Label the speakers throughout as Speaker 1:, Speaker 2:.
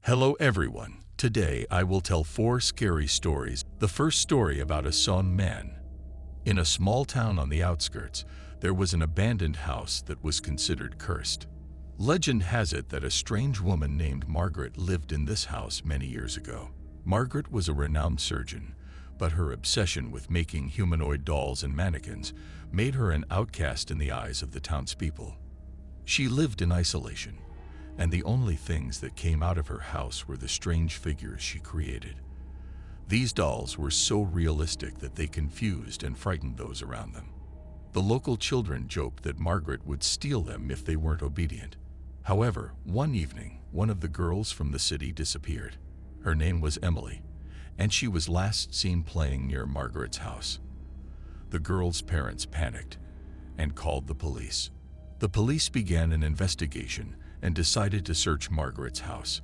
Speaker 1: Hello everyone. Today I will tell 4 scary stories. The first story about a Son man. In a small town on the outskirts, there was an abandoned house that was considered cursed. Legend has it that a strange woman named Margaret lived in this house many years ago. Margaret was a renowned surgeon, but her obsession with making humanoid dolls and mannequins made her an outcast in the eyes of the townspeople. She lived in isolation, and the only things that came out of her house were the strange figures she created. These dolls were so realistic that they confused and frightened those around them. The local children joked that Margaret would steal them if they weren't obedient. However, one evening, one of the girls from the city disappeared. Her name was Emily, and she was last seen playing near Margaret's house. The girl's parents panicked and called the police. The police began an investigation and decided to search Margaret's house.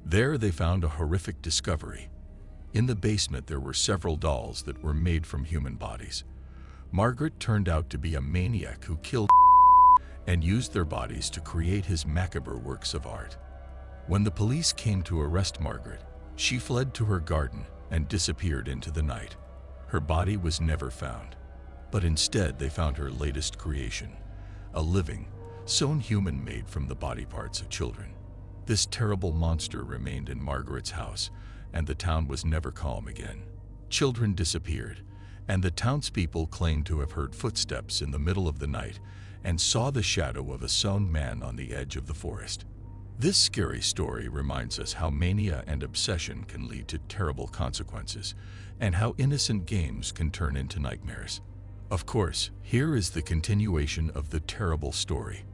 Speaker 1: There they found a horrific discovery. In the basement there were several dolls that were made from human bodies. Margaret turned out to be a maniac who killed and used their bodies to create his macabre works of art. When the police came to arrest Margaret, she fled to her garden and disappeared into the night. Her body was never found, but instead they found her latest creation, a living, sewn human made from the body parts of children. This terrible monster remained in Margaret's house, and the town was never calm again. Children disappeared, and the townspeople claimed to have heard footsteps in the middle of the night and saw the shadow of a sewn man on the edge of the forest. This scary story reminds us how mania and obsession can lead to terrible consequences, and how innocent games can turn into nightmares. Of course, here is the continuation of the terrible story.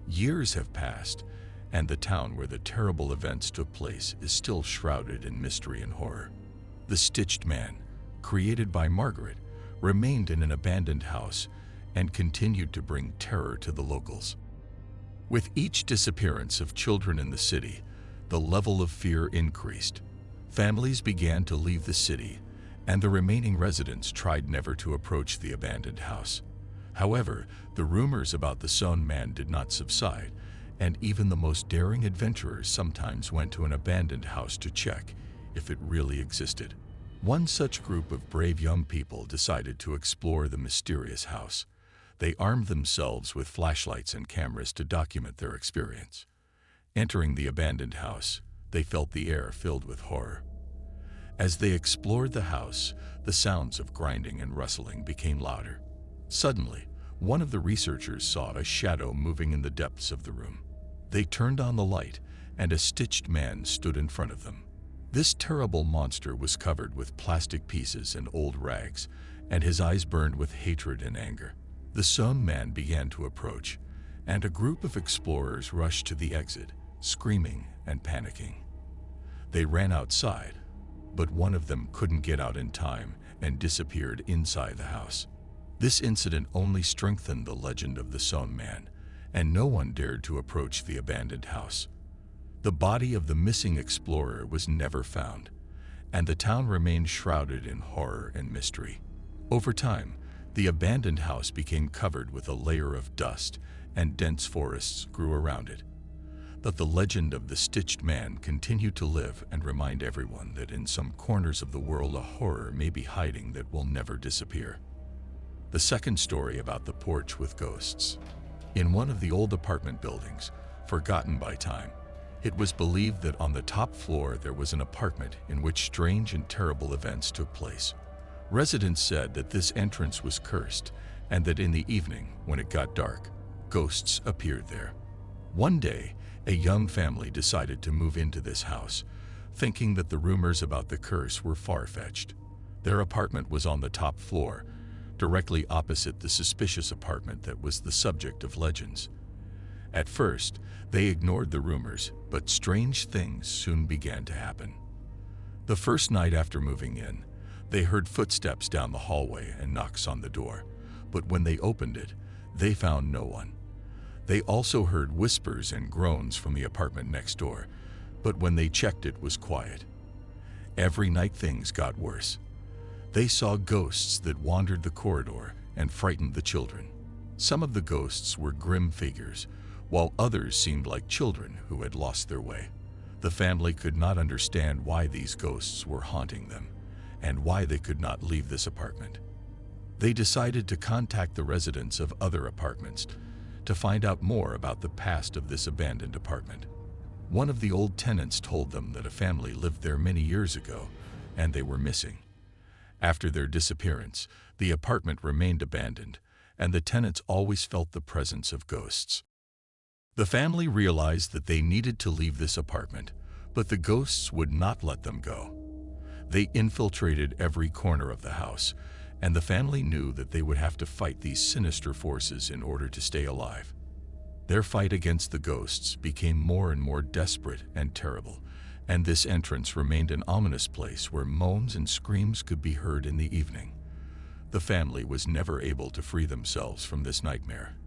Speaker 1: Years have passed, and the town where the terrible events took place is still shrouded in mystery and horror. The Stitched Man, created by Margaret, remained in an abandoned house and continued to bring terror to the locals. With each disappearance of children in the city, the level of fear increased. Families began to leave the city, and the remaining residents tried never to approach the abandoned house. However, the rumors about the sewn man did not subside, and even the most daring adventurers sometimes went to an abandoned house to check if it really existed. One such group of brave young people decided to explore the mysterious house. They armed themselves with flashlights and cameras to document their experience. Entering the abandoned house, they felt the air filled with horror. As they explored the house, the sounds of grinding and rustling became louder. Suddenly, one of the researchers saw a shadow moving in the depths of the room. They turned on the light, and a stitched man stood in front of them. This terrible monster was covered with plastic pieces and old rags, and his eyes burned with hatred and anger. The sewn man began to approach, and a group of explorers rushed to the exit, screaming and panicking. They ran outside, but one of them couldn't get out in time and disappeared inside the house. This incident only strengthened the legend of the sewn man, and no one dared to approach the abandoned house. The body of the missing explorer was never found, and the town remained shrouded in horror and mystery. Over time, the abandoned house became covered with a layer of dust, and dense forests grew around it. But the legend of the Stitched Man continued to live and remind everyone that in some corners of the world a horror may be hiding that will never disappear. The second story about the porch with ghosts. In one of the old apartment buildings, forgotten by time, it was believed that on the top floor there was an apartment in which strange and terrible events took place. Residents said that this entrance was cursed, and that in the evening, when it got dark, ghosts appeared there. One day, a young family decided to move into this house, thinking that the rumors about the curse were far-fetched. Their apartment was on the top floor, directly opposite the suspicious apartment that was the subject of legends. At first, they ignored the rumors, but strange things soon began to happen. The first night after moving in, they heard footsteps down the hallway and knocks on the door, but when they opened it, they found no one. They also heard whispers and groans from the apartment next door, but when they checked it was quiet. Every night things got worse. They saw ghosts that wandered the corridor and frightened the children. Some of the ghosts were grim figures, while others seemed like children who had lost their way. The family could not understand why these ghosts were haunting them and why they could not leave this apartment. They decided to contact the residents of other apartments to find out more about the past of this abandoned apartment. One of the old tenants told them that a family lived there many years ago and they were missing. After their disappearance, the apartment remained abandoned and the tenants always felt the presence of ghosts. The family realized that they needed to leave this apartment, but the ghosts would not let them go. They infiltrated every corner of the house, and the family knew that they would have to fight these sinister forces in order to stay alive. Their fight against the ghosts became more and more desperate and terrible, and this entrance remained an ominous place where moans and screams could be heard in the evening. The family was never able to free themselves from this nightmare,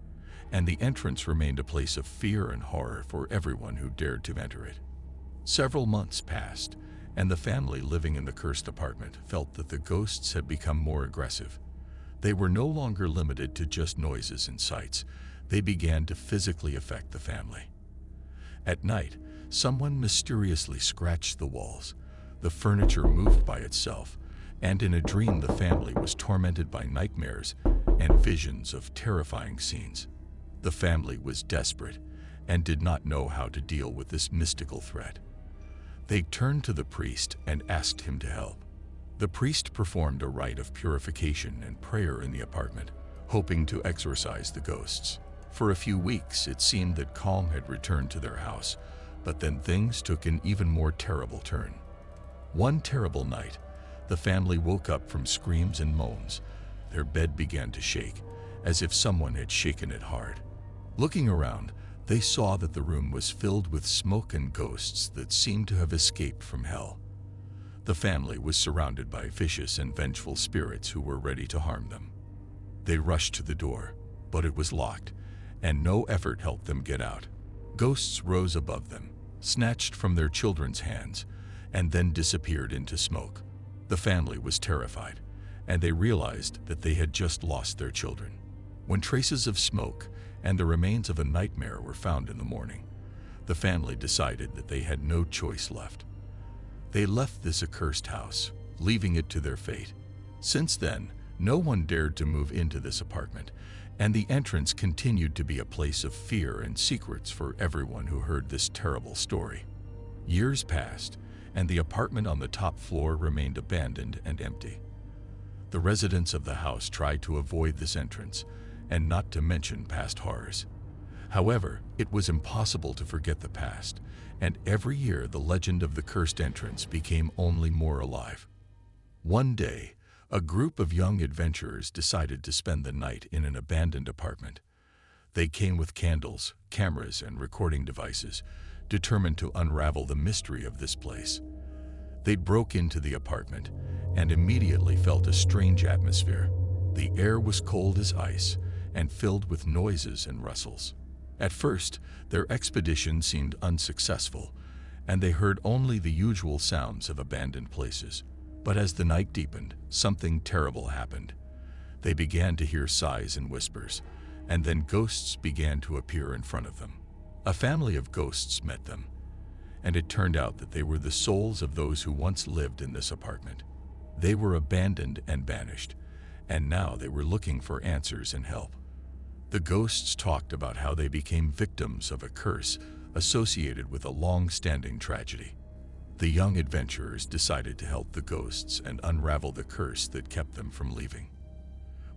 Speaker 1: and the entrance remained a place of fear and horror for everyone who dared to enter it. Several months passed, and the family living in the cursed apartment felt that the ghosts had become more aggressive. They were no longer limited to just noises and sights. They began to physically affect the family. At night, someone mysteriously scratched the walls. The furniture moved by itself, and in a dream the family was tormented by nightmares and visions of terrifying scenes. The family was desperate and did not know how to deal with this mystical threat. They turned to the priest and asked him to help. The priest performed a rite of purification and prayer in the apartment, hoping to exorcise the ghosts. For a few weeks, it seemed that calm had returned to their house, but then things took an even more terrible turn. One terrible night, the family woke up from screams and moans. Their bed began to shake, as if someone had shaken it hard. Looking around, they saw that the room was filled with smoke and ghosts that seemed to have escaped from hell. The family was surrounded by vicious and vengeful spirits who were ready to harm them. They rushed to the door, but it was locked, and no effort helped them get out. Ghosts rose above them, snatched from their children's hands, and then disappeared into smoke. The family was terrified, and they realized that they had just lost their children. When traces of smoke and the remains of a nightmare were found in the morning, the family decided that they had no choice left. They left this accursed house, leaving it to their fate. Since then, no one dared to move into this apartment, and the entrance continued to be a place of fear and secrets for everyone who heard this terrible story. Years passed, and the apartment on the top floor remained abandoned and empty. The residents of the house tried to avoid this entrance, and not to mention past horrors. However, it was impossible to forget the past, and every year the legend of the cursed entrance became only more alive. One day, a group of young adventurers decided to spend the night in an abandoned apartment. They came with candles, cameras, and recording devices, determined to unravel the mystery of this place. They broke into the apartment and immediately felt a strange atmosphere. The air was cold as ice and filled with noises and rustles. At first, their expedition seemed unsuccessful, and they heard only the usual sounds of abandoned places. But as the night deepened, something terrible happened. They began to hear sighs and whispers, and then ghosts began to appear in front of them. A family of ghosts met them, and it turned out that they were the souls of those who once lived in this apartment. They were abandoned and banished, and now they were looking for answers and help. The ghosts talked about how they became victims of a curse associated with a long-standing tragedy. The young adventurers decided to help the ghosts and unravel the curse that kept them from leaving.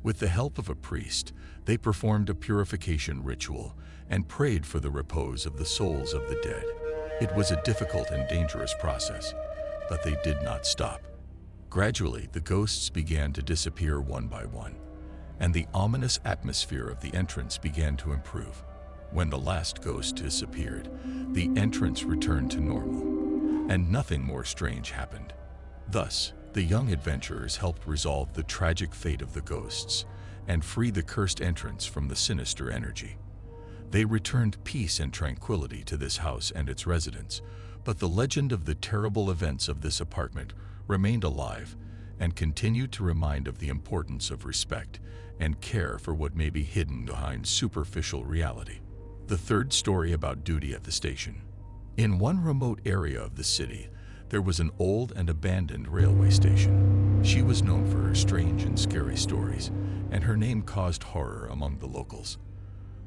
Speaker 1: With the help of a priest, they performed a purification ritual and prayed for the repose of the souls of the dead. It was a difficult and dangerous process, but they did not stop. Gradually, the ghosts began to disappear one by one, and the ominous atmosphere of the entrance began to improve. When the last ghost disappeared, the entrance returned to normal, and nothing more strange happened. Thus, the young adventurers helped resolve the tragic fate of the ghosts and free the cursed entrance from the sinister energy. They returned peace and tranquility to this house and its residents, but the legend of the terrible events of this apartment remained alive and continued to remind of the importance of respect and care for what may be hidden behind superficial reality. The third story about duty at the station. In one remote area of the city, there was an old and abandoned railway station. She was known for her strange and scary stories, and her name caused horror among the locals.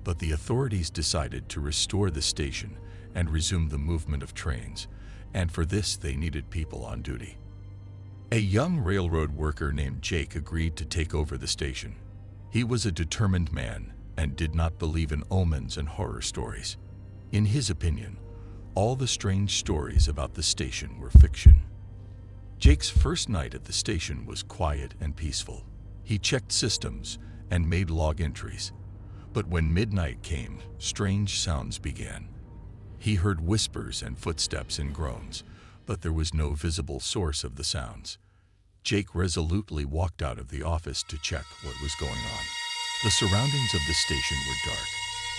Speaker 1: But the authorities decided to restore the station and resume the movement of trains, and for this they needed people on duty. A young railroad worker named Jake agreed to take over the station. He was a determined man and did not believe in omens and horror stories. In his opinion, all the strange stories about the station were fiction. Jake's first night at the station was quiet and peaceful. He checked systems and made log entries. But when midnight came, strange sounds began. He heard whispers and footsteps and groans, but there was no visible source of the sounds. Jake resolutely walked out of the office to check what was going on. The surroundings of the station were dark,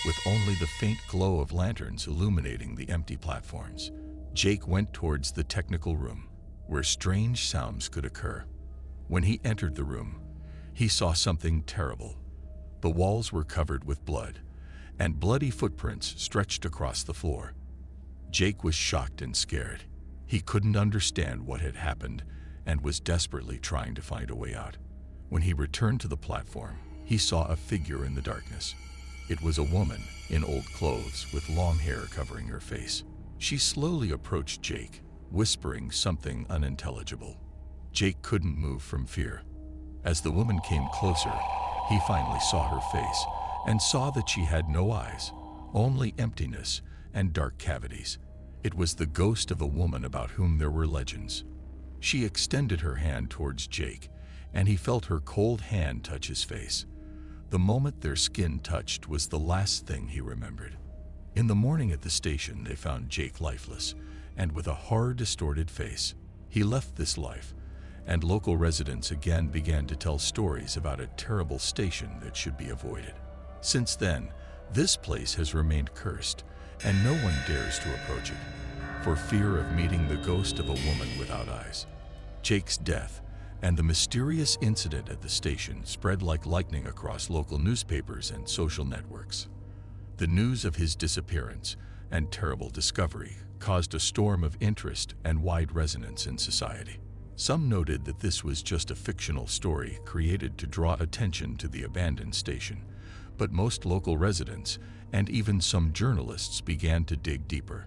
Speaker 1: with only the faint glow of lanterns illuminating the empty platforms. Jake went towards the technical room, where strange sounds could occur. When he entered the room, he saw something terrible. The walls were covered with blood, and bloody footprints stretched across the floor. Jake was shocked and scared. He couldn't understand what had happened and was desperately trying to find a way out. When he returned to the platform, he saw a figure in the darkness. It was a woman in old clothes with long hair covering her face. She slowly approached Jake, whispering something unintelligible. Jake couldn't move from fear. As the woman came closer, he finally saw her face and saw that she had no eyes, only emptiness and dark cavities. It was the ghost of a woman about whom there were legends. She extended her hand towards Jake, and he felt her cold hand touch his face. The moment their skin touched was the last thing he remembered. In the morning at the station, they found Jake lifeless and with a horror-distorted face. He left this life, and local residents again began to tell stories about a terrible station that should be avoided. Since then, this place has remained cursed, and no one dares to approach it, for fear of meeting the ghost of a woman without eyes. Jake's death and the mysterious incident at the station spread like lightning across local newspapers and social networks. The news of his disappearance and terrible discovery caused a storm of interest and wide resonance in society. Some noted that this was just a fictional story created to draw attention to the abandoned station, but most local residents and even some journalists began to dig deeper.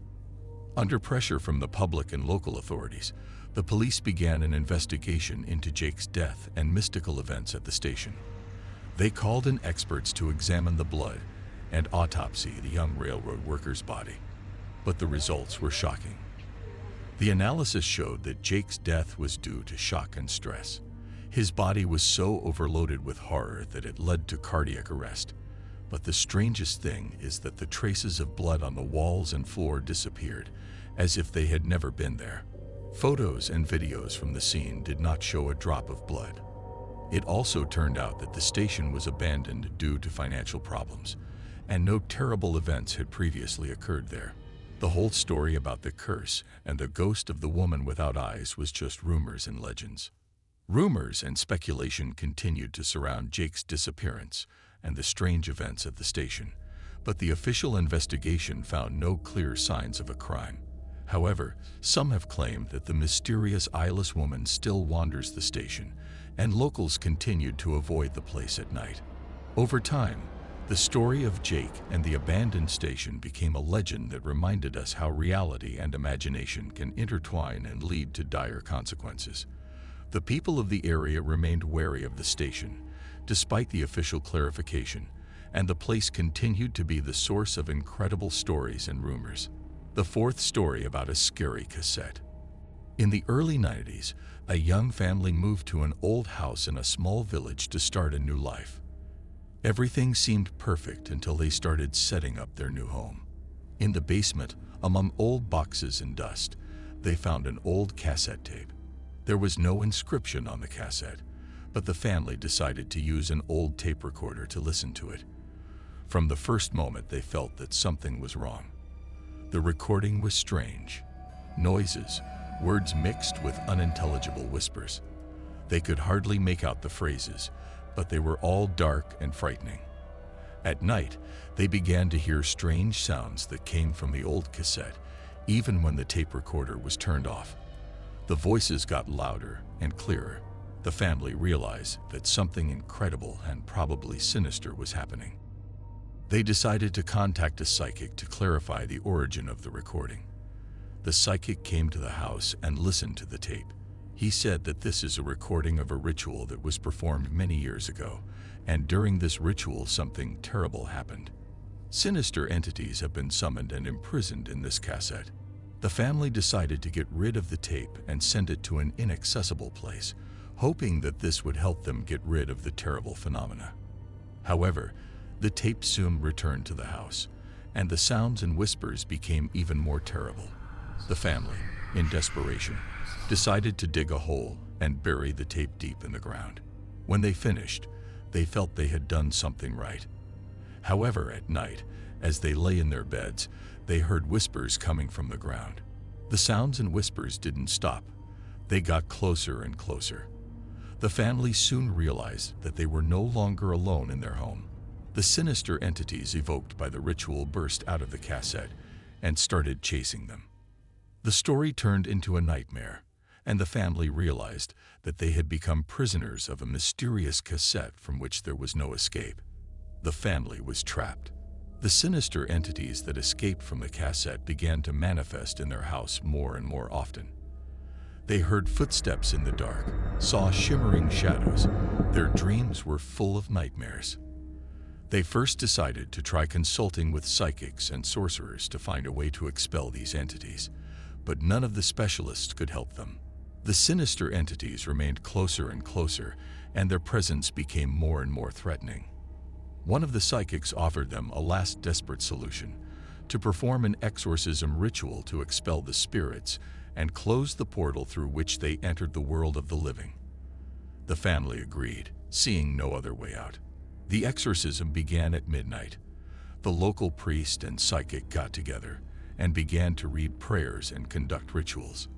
Speaker 1: Under pressure from the public and local authorities, the police began an investigation into Jake's death and mystical events at the station. They called in experts to examine the blood and autopsy the young railroad worker's body, but the results were shocking. The analysis showed that Jake's death was due to shock and stress. His body was so overloaded with horror that it led to cardiac arrest. But the strangest thing is that the traces of blood on the walls and floor disappeared, as if they had never been there. Photos and videos from the scene did not show a drop of blood. It also turned out that the station was abandoned due to financial problems, and no terrible events had previously occurred there. The whole story about the curse and the ghost of the woman without eyes was just rumors and legends. Rumors and speculation continued to surround Jake's disappearance and the strange events at the station, but the official investigation found no clear signs of a crime. However, some have claimed that the mysterious eyeless woman still wanders the station, and locals continued to avoid the place at night. Over time, the story of Jake and the abandoned station became a legend that reminded us how reality and imagination can intertwine and lead to dire consequences. The people of the area remained wary of the station, despite the official clarification, and the place continued to be the source of incredible stories and rumors. The fourth story about a scary cassette. In the early 90s, a young family moved to an old house in a small village to start a new life. Everything seemed perfect until they started setting up their new home. In the basement, among old boxes and dust, they found an old cassette tape. There was no inscription on the cassette, but the family decided to use an old tape recorder to listen to it. From the first moment, they felt that something was wrong. The recording was strange. Noises, words mixed with unintelligible whispers. They could hardly make out the phrases, but they were all dark and frightening. At night, they began to hear strange sounds that came from the old cassette, Even when the tape recorder was turned off, the voices got louder and clearer. The family realized that something incredible and probably sinister was happening. They decided to contact a psychic to clarify the origin of the recording. The psychic came to the house and listened to the tape. He said that this is a recording of a ritual that was performed many years ago, and during this ritual something terrible happened. Sinister entities have been summoned and imprisoned in this cassette. The family decided to get rid of the tape and send it to an inaccessible place, hoping that this would help them get rid of the terrible phenomena. However, the tape soon returned to the house, and the sounds and whispers became even more terrible. The family, in desperation, decided to dig a hole and bury the tape deep in the ground. When they finished, they felt they had done something right. However, at night, as they lay in their beds, they heard whispers coming from the ground. The sounds and whispers didn't stop. They got closer and closer. The family soon realized that they were no longer alone in their home. The sinister entities evoked by the ritual burst out of the cassette and started chasing them. The story turned into a nightmare, and the family realized that they had become prisoners of a mysterious cassette from which there was no escape. The family was trapped. The sinister entities that escaped from the cassette began to manifest in their house more and more often. They heard footsteps in the dark, saw shimmering shadows. Their dreams were full of nightmares. They first decided to try consulting with psychics and sorcerers to find a way to expel these entities, but none of the specialists could help them. The sinister entities remained closer and closer, and their presence became more and more threatening. One of the psychics offered them a last desperate solution: to perform an exorcism ritual to expel the spirits and close the portal through which they entered the world of the living. The family agreed, seeing no other way out. The exorcism began at midnight. The local priest and psychic got together and began to read prayers and conduct rituals.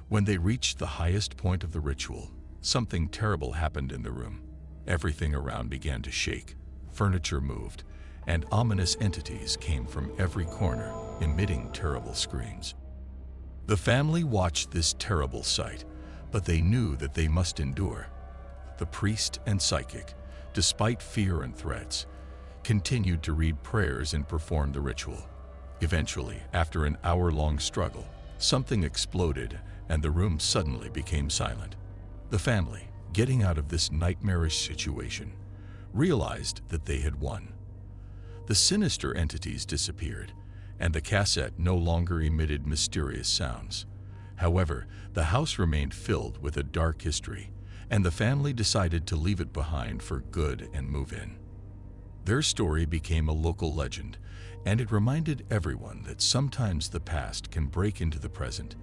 Speaker 1: When they reached the highest point of the ritual, something terrible happened in the room. Everything around began to shake. Furniture moved, and ominous entities came from every corner, emitting terrible screams. The family watched this terrible sight, but they knew that they must endure. The priest and psychic, despite fear and threats, continued to read prayers and perform the ritual. Eventually, after an hour-long struggle, something exploded and the room suddenly became silent. The family, getting out of this nightmarish situation, realized that they had won. The sinister entities disappeared, and the cassette no longer emitted mysterious sounds. However, the house remained filled with a dark history, and the family decided to leave it behind for good and move in. Their story became a local legend, and it reminded everyone that sometimes the past can break into the present,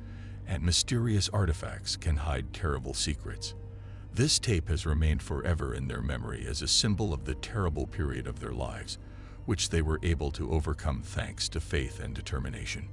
Speaker 1: and mysterious artifacts can hide terrible secrets. This tape has remained forever in their memory as a symbol of the terrible period of their lives, which they were able to overcome thanks to faith and determination.